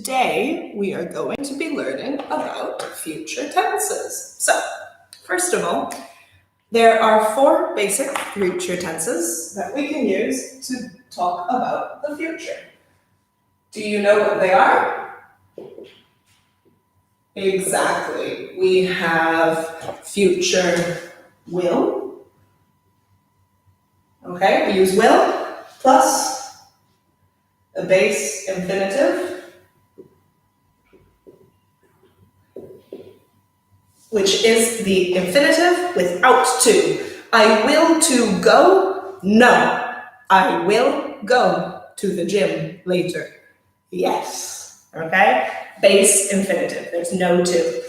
today we are going to be learning about future tenses. So, first of all, there are 4 basic future tenses that we can use to talk about the future. Do you know what they are? Exactly. We have future will. Okay, we use will plus a base infinitive, which is the infinitive without to. I will to go? No. I will go to the gym later. Yes. Okay? Base infinitive. There's no to.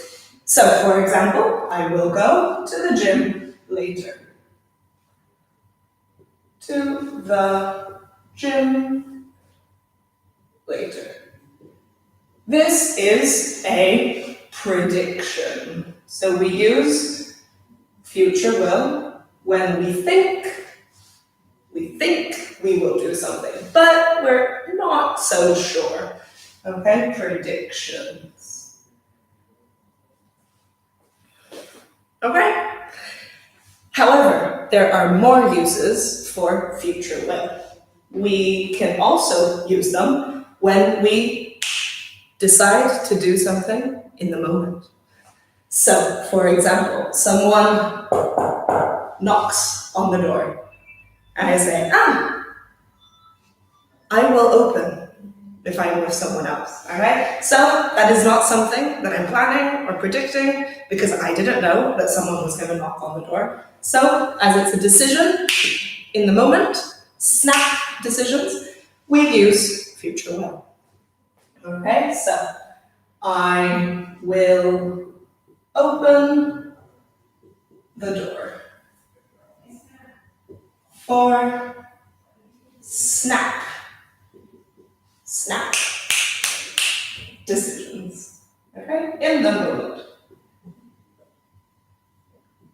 So, for example, I will go to the gym later. To the gym later. This is a prediction. So we use future will when we think we will do something, but we're not so sure. Okay, predictions. Okay? However, there are more uses for future will. We can also use them when we decide to do something in the moment. So, for example, someone knocks on the door and I say, I will open if I'm with someone else, all right? So that is not something that I'm planning or predicting because I didn't know that someone was going to knock on the door. So as it's a decision in the moment, snap decisions, we use future will. Okay, so I will open the door. For snap. Snap. Decisions. Okay? In the moment.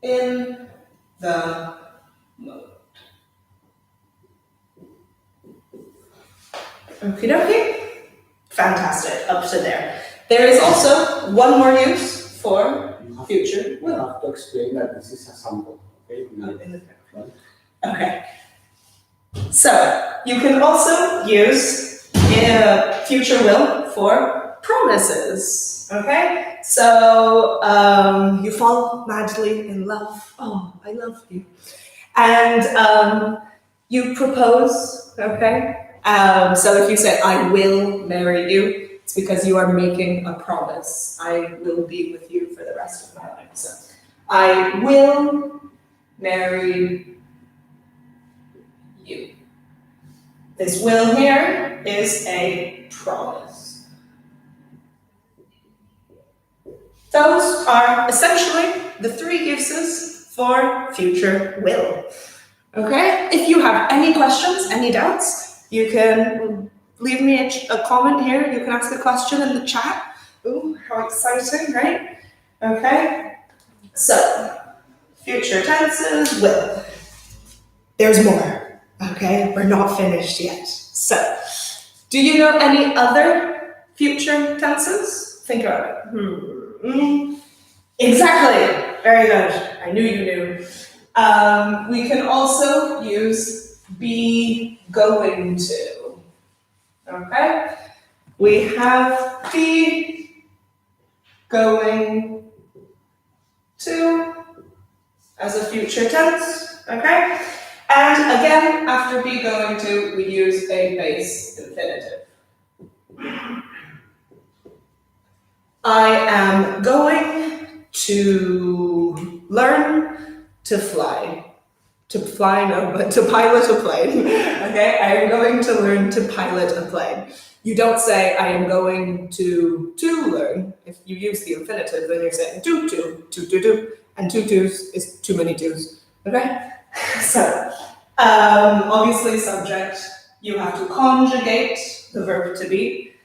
In the moment. Okie dokie. Fantastic. Up to there. There is also one more use for future will. You have to explain that this is a sample. Okay? Okay. So, you can also use future will for promises. Okay? So, you fall madly in love. Oh, I love you. And you propose, okay? So if you say, I will marry you, it's because you are making a promise. I will be with you for the rest of my life. So, I will marry you. This will here is a promise. Those are essentially the 3 uses for future will. Okay? If you have any questions, any doubts, you can leave me a comment here. You can ask a question in the chat. Ooh, how exciting, right? Okay? So, future tenses, will. There's more. Okay? We're not finished yet. So, do you know any other future tenses? Think about it. Exactly. Very good. I knew you knew. We can also use be going to. Okay? We have be going to as a future tense. Okay? And again, after be going to, we use a base infinitive. I am going to learn to fly. To fly, no, but to pilot a plane. Okay, I am going to learn to pilot a plane. You don't say, I am going to learn. If you use the infinitive, then you're saying to, and twos is too many twos. Okay? So, obviously subject, you have to conjugate the verb to be,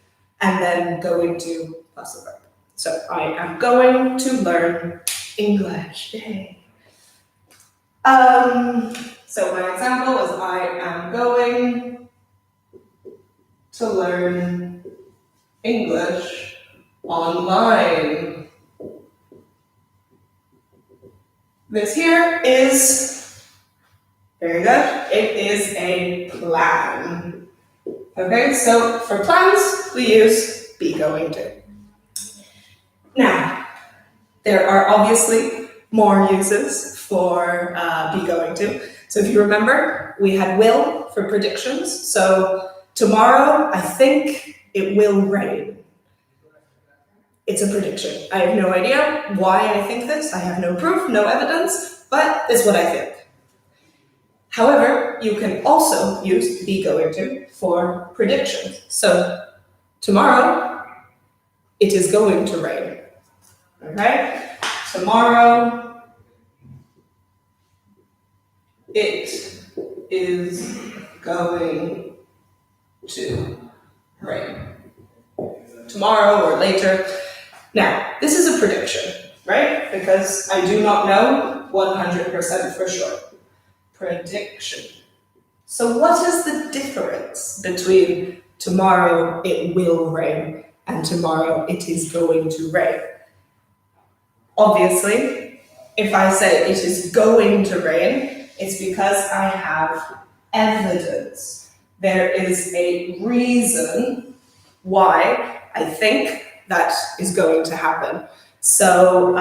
and then going to plus a verb. So, I am going to learn English. Yay. So my example is I am going to learn English online. This here is, very good, it is a plan. Okay, so for plans, we use be going to. Now, there are obviously more uses for be going to. So if you remember, we had will for predictions. So tomorrow, I think it will rain. It's a prediction. I have no idea why I think this. I have no proof, no evidence, but it's what I think. However, you can also use be going to for predictions. So tomorrow, it is going to rain. Okay? Tomorrow, it is going to rain. Tomorrow or later. Now, this is a prediction, right? Because I do not know 100% for sure. Prediction. So what is the difference between tomorrow it will rain and tomorrow it is going to rain? Obviously, if I say it is going to rain, it's because I have evidence. There is a reason why I think that is going to happen. So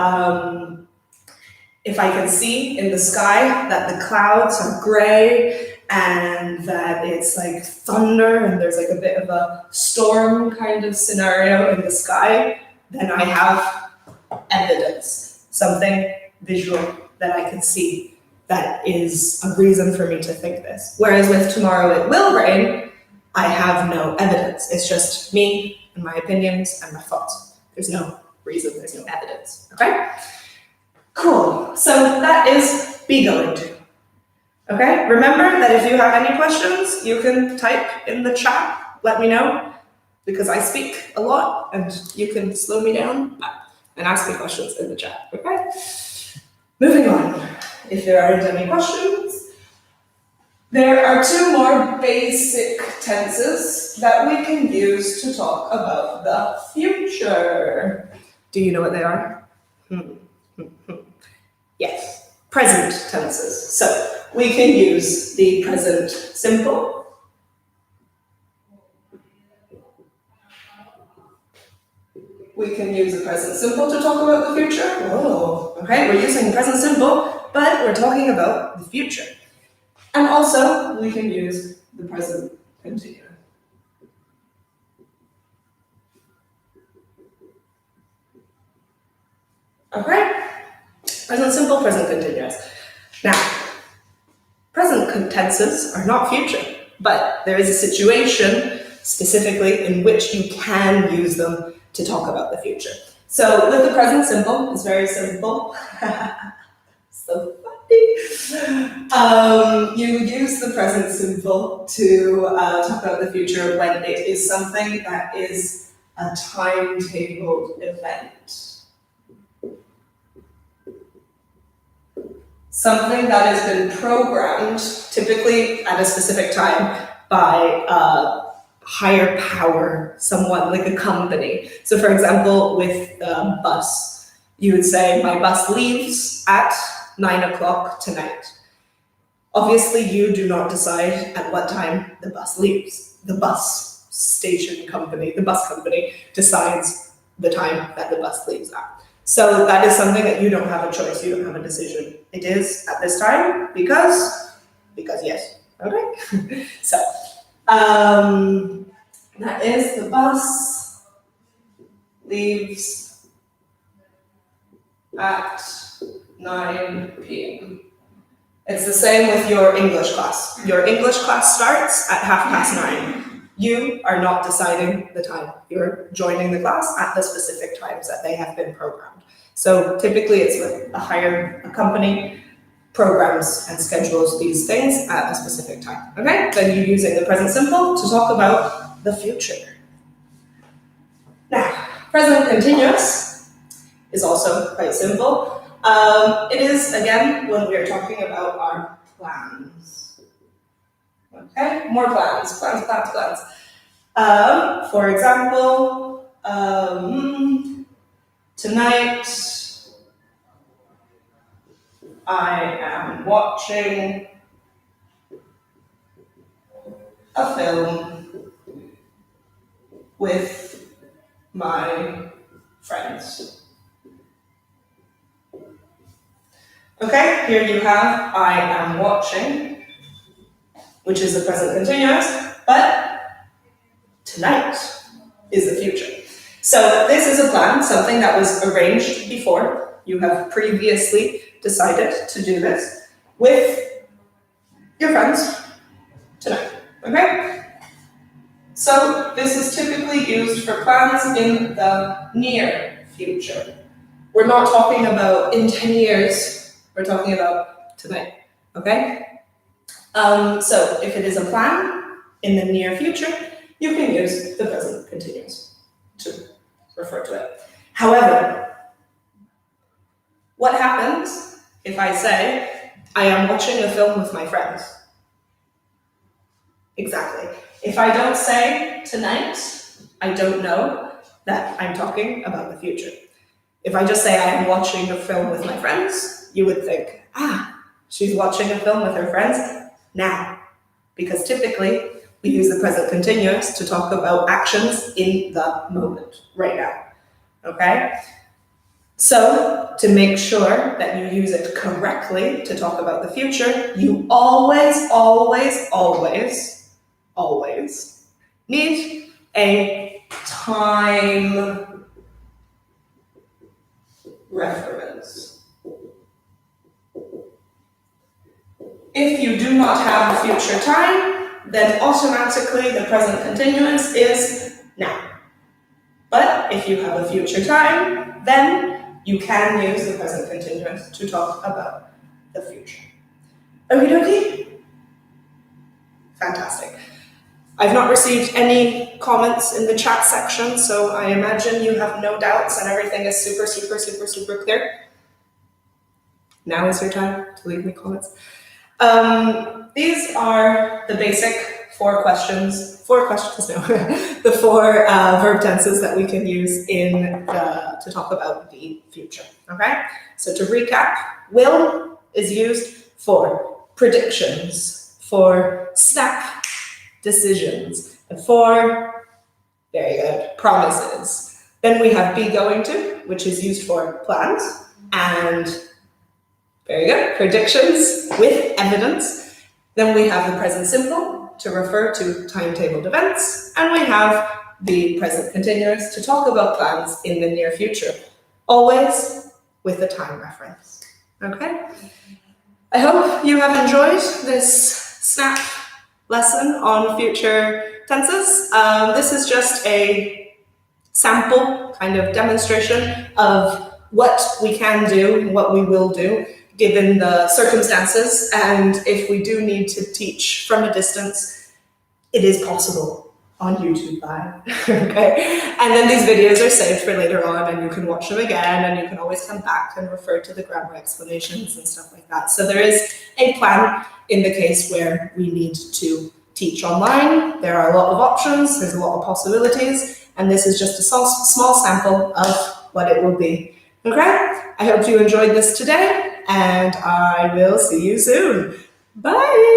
if I can see in the sky that the clouds are gray and that it's like thunder and there's like a bit of a storm kind of scenario in the sky, then I have evidence, something visual that I can see that is a reason for me to think this. Whereas with tomorrow it will rain, I have no evidence. It's just me and my opinions and my thoughts. There's no reason, there's no evidence, okay? Cool, so that is be going to. Okay, remember that if you have any questions, you can type in the chat, let me know, because I speak a lot and you can slow me down and ask me questions in the chat, okay? Moving on, if there aren't any questions, there are two more basic tenses that we can use to talk about the future. Do you know what they are? Yes, present tenses. So we can use the present simple. We can use the present simple to talk about the future. Whoa, okay, we're using present simple, but we're talking about the future. And also, we can use the present continuous. Okay? Present simple, present continuous. Now, present tenses are not future, but there is a situation specifically in which you can use them to talk about the future. So with the present simple, it's very simple. So funny. You use the present simple to talk about the future when it is something that is a timetabled event. Something that has been programmed, typically at a specific time, by a higher power, someone like a company. So for example, with a bus, you would say, my bus leaves at 9 o'clock tonight. Obviously, you do not decide at what time the bus leaves. The bus station company, the bus company decides the time that the bus leaves at. So that is something that you don't have a choice, you don't have a decision. It is at this time because yes, okay? So, that is the bus leaves at 9 p.m. It's the same with your English class. Your English class starts at 9:30. You are not deciding the time. You're joining the class at the specific times that they have been programmed. So typically it's with a company programs and schedules these things at a specific time. Okay? Then you're using the present simple to talk about the future. Now, present continuous is also quite simple. It is, again, when we are talking about our plans. Okay, more plans. For example, tonight I am watching a film with my friends. Okay, here you have I am watching, which is the present continuous, but tonight is the future. So this is a plan, something that was arranged before. You have previously decided to do this with your friends tonight, okay? So this is typically used for plans in the near future. We're not talking about in 10 years, we're talking about tonight, okay? So if it is a plan in the near future, you can use the present continuous to refer to it. However, what happens if I say, I am watching a film with my friends? Exactly. If I don't say tonight, I don't know that I'm talking about the future. If I just say I am watching a film with my friends, you would think, she's watching a film with her friends now. Because typically, we use the present continuous to talk about actions in the moment, right now, okay? So, to make sure that you use it correctly to talk about the future, you always, always, always, always need a time reference. If you do not have a future time, then automatically the present continuous is now. But if you have a future time, then you can use the present continuous to talk about the future. Okie dokie? Fantastic. I've not received any comments in the chat section, so I imagine you have no doubts and everything is super, super, super, super clear. Now is your time to leave me comments. These are the basic the four verb tenses that we can use to talk about the future, okay? So to recap, will is used for predictions, for snap decisions, and for, very good, promises. Then we have be going to, which is used for plans, and very good, predictions with evidence. Then we have the present simple to refer to timetabled events, and we have the present continuous to talk about plans in the near future, always with a time reference, okay? I hope you have enjoyed this snap lesson on future tenses. This is just a sample kind of demonstration of what we can do, what we will do, given the circumstances, and if we do need to teach from a distance, it is possible on YouTube Live, okay? And then these videos are saved for later on, and you can watch them again, and you can always come back and refer to the grammar explanations and stuff like that. So there is a plan in the case where we need to teach online. There are a lot of options, there's a lot of possibilities, and this is just a small sample of what it will be, okay? I hope you enjoyed this today, and I will see you soon. Bye!